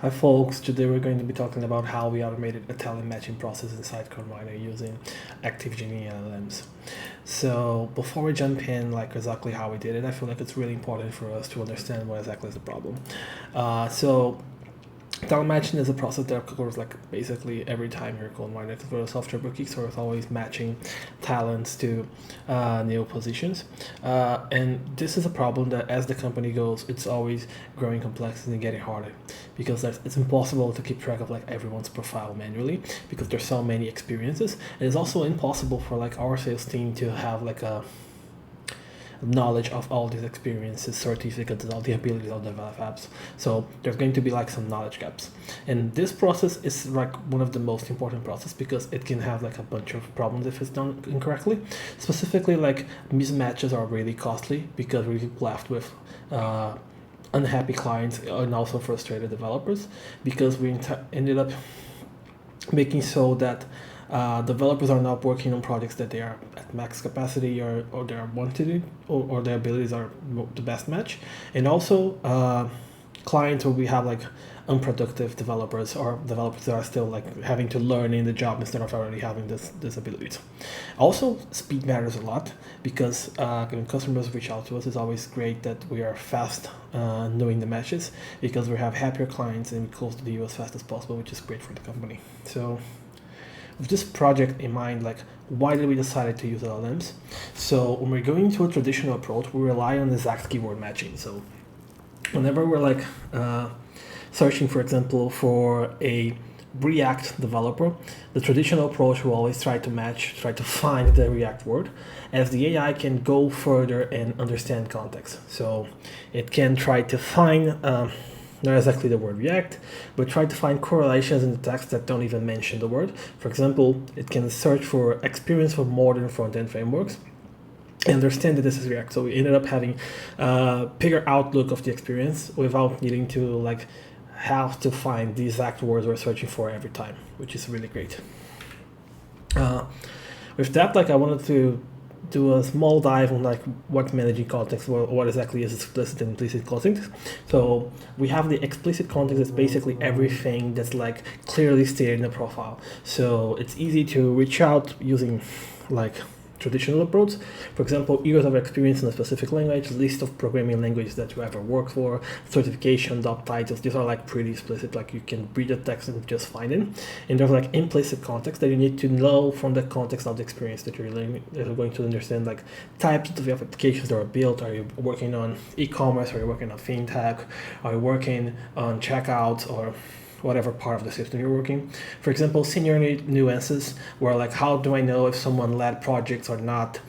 Hi folks, today we're going to be talking about how we automated a talent matching process inside CodeMiner using Active Genie and LLMs. So before we jump in, like exactly how we did it, I feel like it's really important for us to understand what exactly is the problem. So talent matching is a process that occurs like basically every time you're CodeMiner for a software booking, so it's always matching talents to new positions. And this is a problem that as the company goes, it's always growing complexity and getting harder because it's impossible to keep track of like everyone's profile manually because there's so many experiences. And it's also impossible for like our sales team to have like a knowledge of all these experiences, certificates, and all the abilities of develop apps. So there's going to be like some knowledge gaps. And this process is like one of the most important process because it can have like a bunch of problems if it's done incorrectly. Specifically, like mismatches are really costly because we're left with unhappy clients and also frustrated developers because we ended up making so that developers are not working on projects that they are at max capacity or they are wanted or their abilities are the best match. And also clients where we have like unproductive developers or developers that are still like having to learn in the job instead of already having this abilities. Also, speed matters a lot because when customers reach out to us, it's always great that we are fast knowing the matches because we have happier clients and we close the deal as fast as possible, which is great for the company. So with this project in mind, like why did we decide to use LLMs? So when we're going to a traditional approach, we rely on exact keyword matching. So whenever we're like searching, for example, for a React developer, the traditional approach will always try to find the React word, as the AI can go further and understand context. So it can try to find not exactly the word React, but try to find correlations in the text that don't even mention the word. For example, it can search for experience for modern front-end frameworks and understand that this is React. So we ended up having a bigger outlook of the experience without needing to like have to find the exact words we're searching for every time, which is really great. With that, like I wanted to do a small dive on like what managing context, what exactly is explicit and implicit context. So we have the explicit context is basically everything that's like clearly stated in the profile. So it's easy to reach out using like traditional approach. For example, years of experience in a specific language, list of programming languages that you ever worked for, certification, job titles. These are like pretty explicit, like you can read the text and just find it. And there's like implicit context that you need to know from the context of the experience that you're going to understand, like types of applications that are built. Are you working on e-commerce? Are you working on fintech? Are you working on checkouts or whatever part of the system you're working? For example, senior nuances where like how do I know if someone led projects or not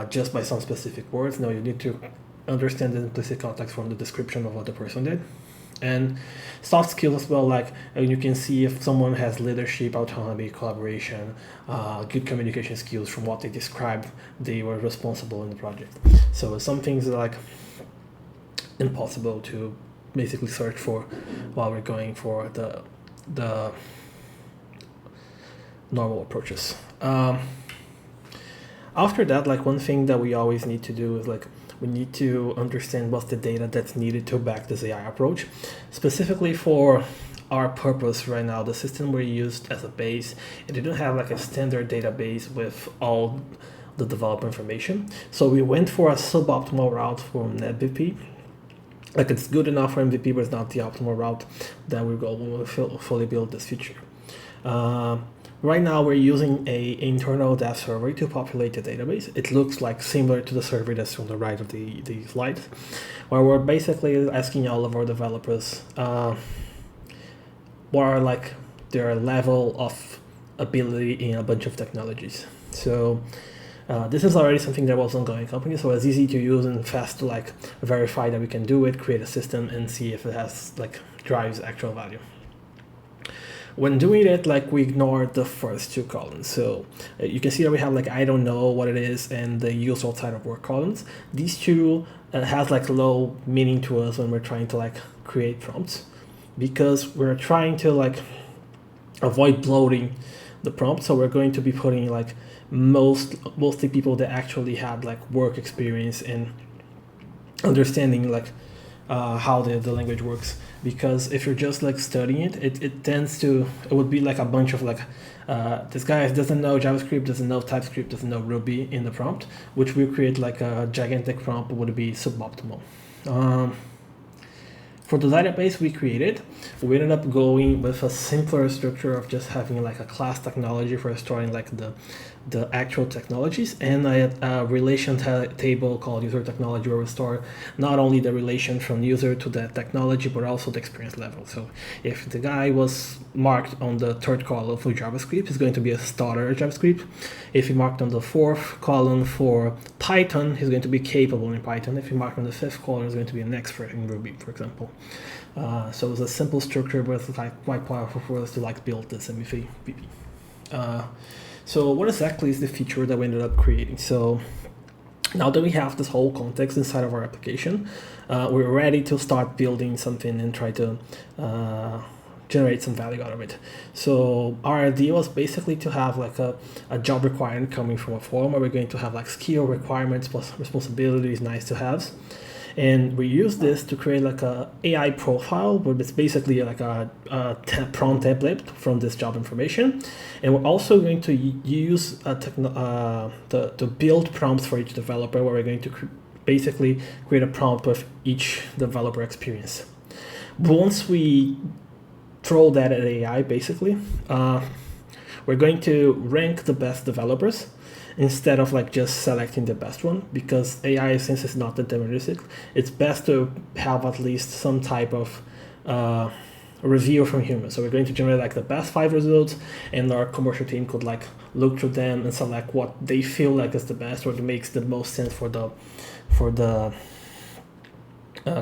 just by some specific words? No, you need to understand the implicit context from the description of what the person did. And soft skills as well, like you can see if someone has leadership, autonomy, collaboration, good communication skills from what they described they were responsible in the project. So some things are like impossible to basically search for while we're going for the normal approaches. After that, like one thing that we always need to do is like we need to understand what's the data that's needed to back this AI approach. Specifically for our purpose right now, the system we used as a base, it didn't have like a standard database with all the developer information. So we went for a suboptimal route from NetBP. Like it's good enough for MVP, but it's not the optimal route that we go when we fully build this feature. Right now, we're using a internal dev survey to populate the database. It looks like similar to the survey that's on the right of the slide, where we're basically asking all of our developers what are like their level of ability in a bunch of technologies. So this is already something that was ongoing company, so it's easy to use and fast to like verify that we can do it, create a system, and see if it has like drives actual value. When doing it, like we ignore the first two columns. So you can see that we have like I don't know what it is and the use outside of work columns. These two has like low meaning to us when we're trying to like create prompts because we're trying to like avoid bloating the prompt. So we're going to be putting like mostly people that actually had like work experience and understanding like how the language works. Because if you're just like studying it would be like a bunch of like this guy doesn't know JavaScript, doesn't know TypeScript, doesn't know Ruby in the prompt, which will create like a gigantic prompt would be suboptimal. For the database we created, we ended up going with a simpler structure of just having like a class technology for storing like the actual technologies, and a relation table called user technology, where we store not only the relation from user to the technology, but also the experience level. So if the guy was marked on the third column for JavaScript, he's going to be a starter JavaScript. If he marked on the fourth column for Python, he's going to be capable in Python. If he marked on the fifth column, he's going to be an expert in Ruby, for example. So it's a simple structure, but it's like quite powerful for us to like build this MVP. So what exactly is the feature that we ended up creating? So now that we have this whole context inside of our application, we're ready to start building something and try to generate some value out of it. So our idea was basically to have like a job requirement coming from a form, where we're going to have like skill requirements plus responsibilities, nice to haves. And we use this to create like a AI profile, where it's basically like a prompt template from this job information. And we're also going to use to build prompts for each developer, where we're going to basically create a prompt with each developer experience. Once we throw that at AI, basically, we're going to rank the best developers instead of like just selecting the best one, because AI, since it's not deterministic, it's best to have at least some type of review from humans. So we're going to generate like the best 5 results, and our commercial team could like look through them and select what they feel like is the best, or that makes the most sense for the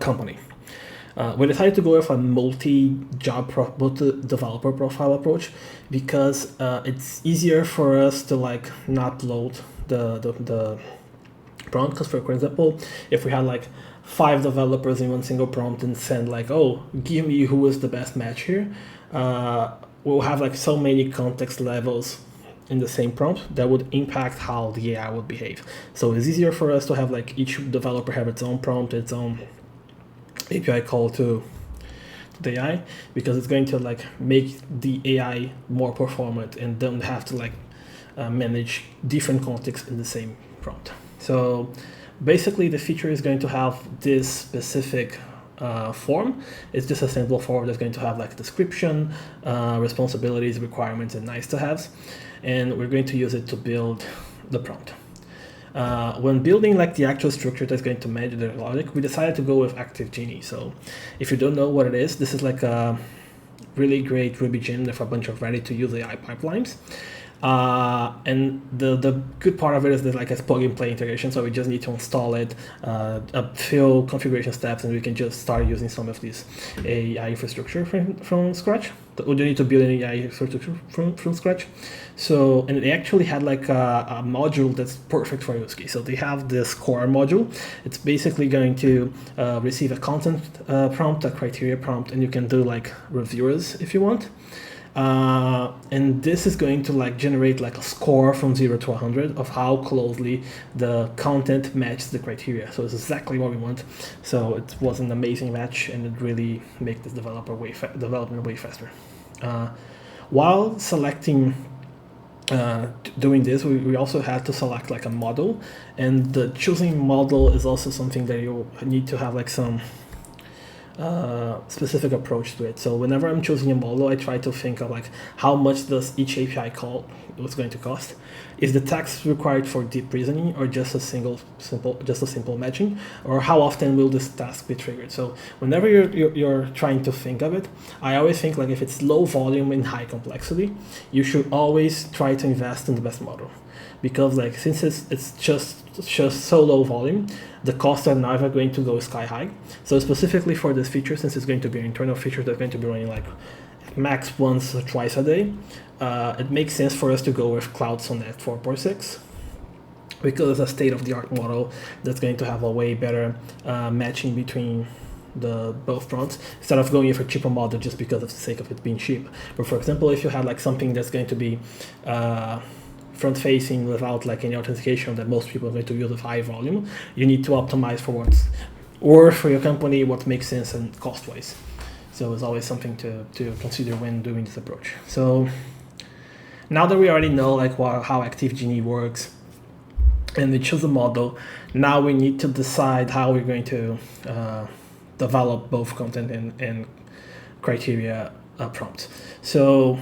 company. We decided to go with a multi-developer profile approach, because it's easier for us to like not load the prompt. Because for example, if we had like 5 developers in one single prompt and send like, oh, give me who is the best match here, we'll have like so many context levels in the same prompt that would impact how the AI would behave. So it's easier for us to have like each developer have its own prompt, its own API call to the AI, because it's going to like make the AI more performant and don't have to like manage different contexts in the same prompt. So basically the feature is going to have this specific form. It's just a simple form that's going to have like description, responsibilities, requirements, and nice to haves, and we're going to use it to build the prompt. When building like the actual structure that's going to manage the logic, we decided to go with Active Genie. So if you don't know what it is, this is like a really great Ruby gem with a bunch of ready-to-use AI pipelines. And the good part of it is that like it's plug-and-play integration, so we just need to install it, a few configuration steps, and we can just start using some of this AI infrastructure from scratch. We don't need to build any AI infrastructure from scratch. So, and they actually had like a module that's perfect for use case. So they have this core module. It's basically going to receive a content prompt, a criteria prompt, and you can do like reviewers if you want. And this is going to like generate like a score from 0 to 100 of how closely the content matches the criteria. So it's exactly what we want. So it was an amazing match, and it really made this development way faster. While selecting doing this, we also had to select like a model, and the choosing model is also something that you need to have like some specific approach to it. So whenever I'm choosing a model, I try to think of like how much does each API call what's going to cost. Is the tax required for deep reasoning, or just a simple matching, or how often will this task be triggered? So whenever you're trying to think of it, I always think like if it's low volume and high complexity, you should always try to invest in the best model, because like since it's just so low volume, the costs are never going to go sky high. So specifically for this feature, since it's going to be an internal feature that's going to be running like max once or twice a day, it makes sense for us to go with Cloud Sonnet 4.6, because it's a state-of-the-art model that's going to have a way better matching between the both fronts, instead of going with a cheaper model just because of the sake of it being cheap. But for example, if you had like something that's going to be front-facing without like any authentication that most people are going to use with high volume, you need to optimize for what's or for your company, what makes sense and cost-wise. So it's always something to consider when doing this approach. So now that we already know like how Active Genie works and we choose a model, now we need to decide how we're going to develop both content and criteria prompts. So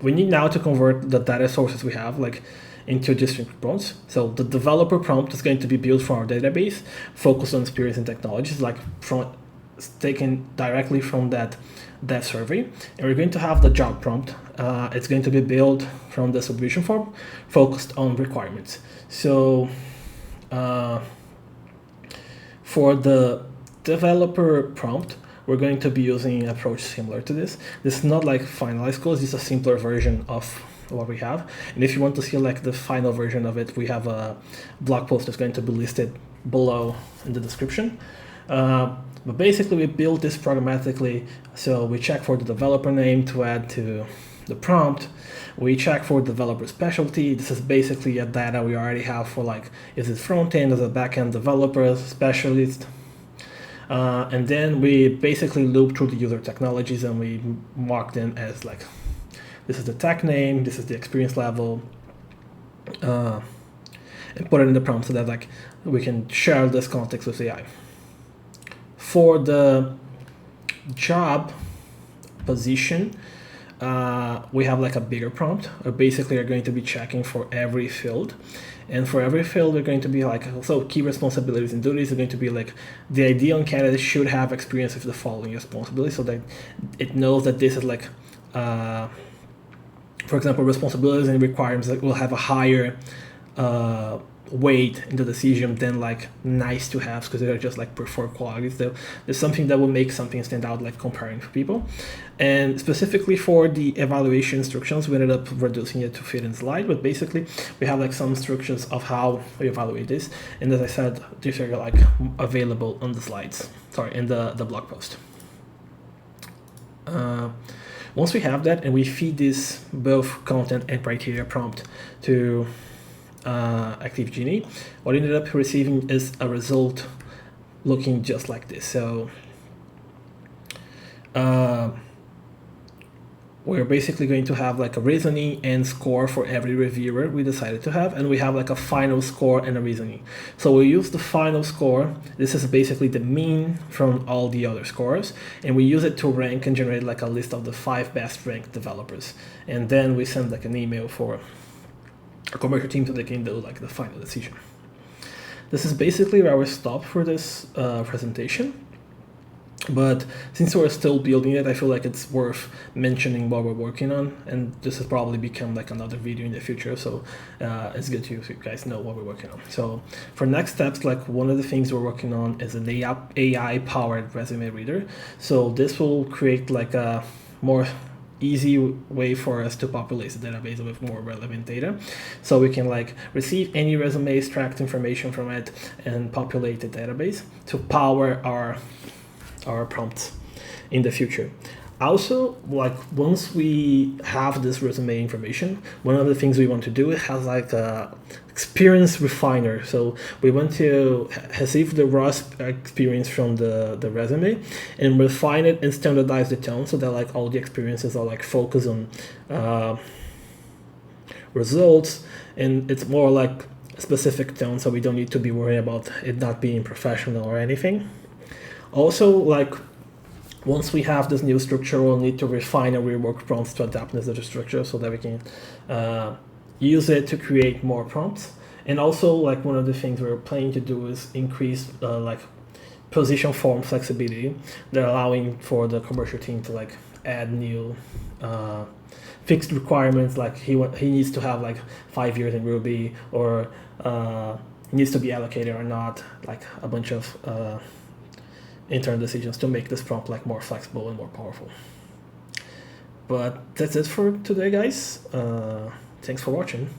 we need now to convert the data sources we have like into distinct prompts. So the developer prompt is going to be built from our database, focused on experience and technologies, like taken directly from that survey. And we're going to have the job prompt. It's going to be built from the submission form, focused on requirements. So for the developer prompt, we're going to be using an approach similar to this. This is not like finalized code, this is a simpler version of what we have. And if you want to see like the final version of it, we have a blog post that's going to be listed below in the description. But basically we build this programmatically. So we check for the developer name to add to the prompt. We check for developer specialty. This is basically a data we already have for like, is it front-end, is it back-end developer, specialist? And then we basically loop through the user technologies and we mark them as like, this is the tech name, this is the experience level, and put it in the prompt so that like we can share this context with AI. For the job position, we have like a bigger prompt. We basically are going to be checking for every field. And for every field, we're going to be like, so key responsibilities and duties are going to be like, the ideal candidate should have experience with the following responsibilities so that it knows that this is like, for example, responsibilities and requirements that will have a higher weight in the decision than like nice to have, because they're just like preferred qualities. There's something that will make something stand out, like comparing to people. And specifically for the evaluation instructions, we ended up reducing it to fit in slide, but basically we have like some instructions of how we evaluate this. And as I said, these are like available on the slides, in the blog post. Once we have that and we feed this both content and criteria prompt to Active Genie, what we ended up receiving is a result looking just like this. So we're basically going to have like a reasoning and score for every reviewer we decided to have, and we have like a final score and a reasoning. So we use the final score. This is basically the mean from all the other scores, and we use it to rank and generate like a list of the 5 best ranked developers. And then we send like an email for a commercial team so they can do like the final decision. This is basically where we stop for this presentation. But since we're still building it, I feel like it's worth mentioning what we're working on, and this has probably become like another video in the future, so it's good to so you guys know what we're working on. So for next steps, like one of the things we're working on is an AI-powered resume reader. So this will create like a more easy way for us to populate the database with more relevant data, so we can like receive any resume, extract information from it, and populate the database to power our prompts in the future. Also, like once we have this resume information, one of the things we want to do has like a experience refiner. So we want to receive the raw experience from the resume and refine it and standardize the tone so that like all the experiences are like focused on results, and it's more like a specific tone, so we don't need to be worried about it not being professional or anything. Also, like once we have this new structure, we'll need to refine and rework prompts to adapt this to the structure so that we can use it to create more prompts. And also, like one of the things we're planning to do is increase like position form flexibility. They're allowing for the commercial team to like add new fixed requirements, like he needs to have like 5 years in Ruby, or he needs to be allocated or not, like a bunch of internal decisions to make this prompt like more flexible and more powerful. But that's it for today, guys. Thanks for watching.